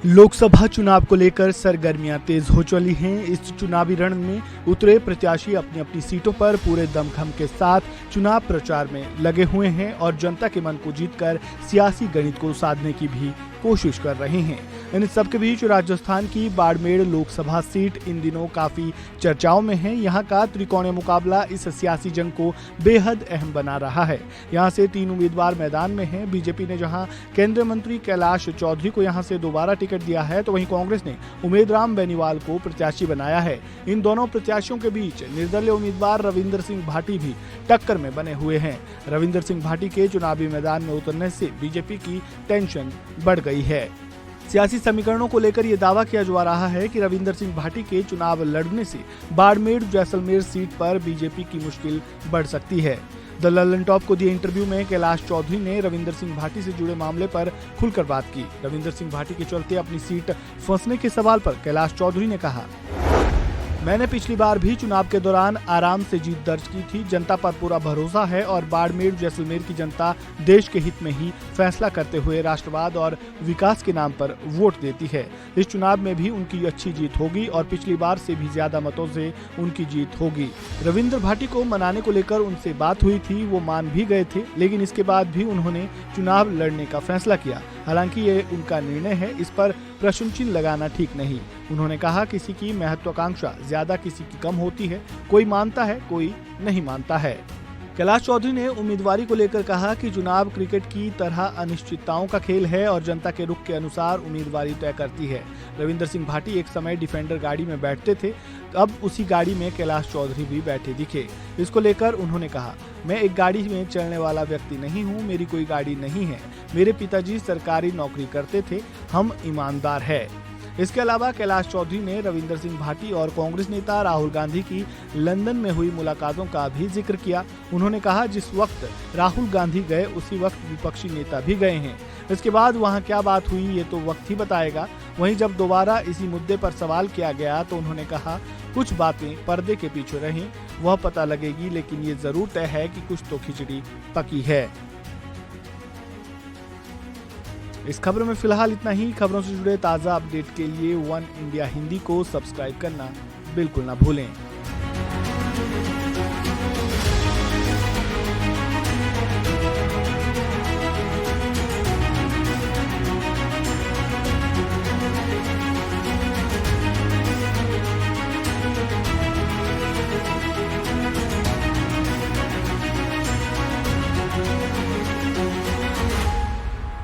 लोकसभा चुनाव को लेकर सरगर्मियां तेज हो चली हैं। इस चुनावी रण में उतरे प्रत्याशी अपनी अपनी सीटों पर पूरे दमखम के साथ चुनाव प्रचार में लगे हुए हैं और जनता के मन को जीतकर सियासी गणित को साधने की भी कोशिश कर रहे हैं। इन सबके बीच राजस्थान की बाड़मेर लोकसभा सीट इन दिनों काफी चर्चाओं में है। यहां का त्रिकोणीय मुकाबला इस सियासी जंग को बेहद अहम बना रहा है। यहां से 3 उम्मीदवार मैदान में हैं। बीजेपी ने जहां केंद्रीय मंत्री कैलाश चौधरी को यहां से दोबारा टिकट दिया है, तो वहीं कांग्रेस ने उमेद राम बेनीवाल को प्रत्याशी बनाया है। इन दोनों प्रत्याशियों के बीच निर्दलीय उम्मीदवार रविंदर सिंह भाटी भी टक्कर में बने हुए हैं। रविंदर सिंह भाटी के चुनावी मैदान में उतरने से बीजेपी की टेंशन बढ़ गई है। सियासी समीकरणों को लेकर यह दावा किया जा रहा है कि रविंदर सिंह भाटी के चुनाव लड़ने से बाड़मेर जैसलमेर सीट पर बीजेपी की मुश्किल बढ़ सकती है। द ललन टॉप को दिए इंटरव्यू में कैलाश चौधरी ने रविंदर सिंह भाटी से जुड़े मामले पर खुलकर बात की। रविंदर सिंह भाटी के चलते अपनी सीट फंसने के सवाल पर कैलाश चौधरी ने कहा, मैंने पिछली बार भी चुनाव के दौरान आराम से जीत दर्ज की थी। जनता पर पूरा भरोसा है और बाड़मेर जैसलमेर की जनता देश के हित में ही फैसला करते हुए राष्ट्रवाद और विकास के नाम पर वोट देती है। इस चुनाव में भी उनकी अच्छी जीत होगी और पिछली बार से भी ज्यादा मतों से उनकी जीत होगी। रविंद्र भाटी को मनाने को लेकर उनसे बात हुई थी, वो मान भी गए थे, लेकिन इसके बाद भी उन्होंने चुनाव लड़ने का फैसला किया। हालांकि ये उनका निर्णय है, इस पर प्रश्न चिन्ह लगाना ठीक नहीं। उन्होंने कहा, किसी की महत्वाकांक्षा ज्यादा किसी की कम होती है, कोई मानता है कोई नहीं मानता है। कैलाश चौधरी ने उम्मीदवारी को लेकर कहा कि चुनाव क्रिकेट की तरह अनिश्चितताओं का खेल है और जनता के रुख के अनुसार उम्मीदवारी तय करती है। रविंदर सिंह भाटी एक समय डिफेंडर गाड़ी में बैठते थे, अब उसी गाड़ी में कैलाश चौधरी भी बैठे दिखे। इसको लेकर उन्होंने कहा, मैं एक गाड़ी में चलने वाला व्यक्ति नहीं हूँ, मेरी कोई गाड़ी नहीं है। मेरे पिताजी सरकारी नौकरी करते थे, हम ईमानदार है। इसके अलावा कैलाश चौधरी ने रविंदर सिंह भाटी और कांग्रेस नेता राहुल गांधी की लंदन में हुई मुलाकातों का भी जिक्र किया। उन्होंने कहा, जिस वक्त राहुल गांधी गए उसी वक्त विपक्षी नेता भी गए हैं। इसके बाद वहां क्या बात हुई ये तो वक्त ही बताएगा। वहीं जब दोबारा इसी मुद्दे पर सवाल किया गया तो उन्होंने कहा, कुछ बातें पर्दे के पीछे रहीं, वह पता लगेगी, लेकिन ये जरूर तय है कि कुछ तो खिचड़ी पकी है। इस खबर में फिलहाल इतना ही। खबरों से जुड़े ताज़ा अपडेट के लिए वन इंडिया हिंदी को सब्सक्राइब करना बिल्कुल ना भूलें।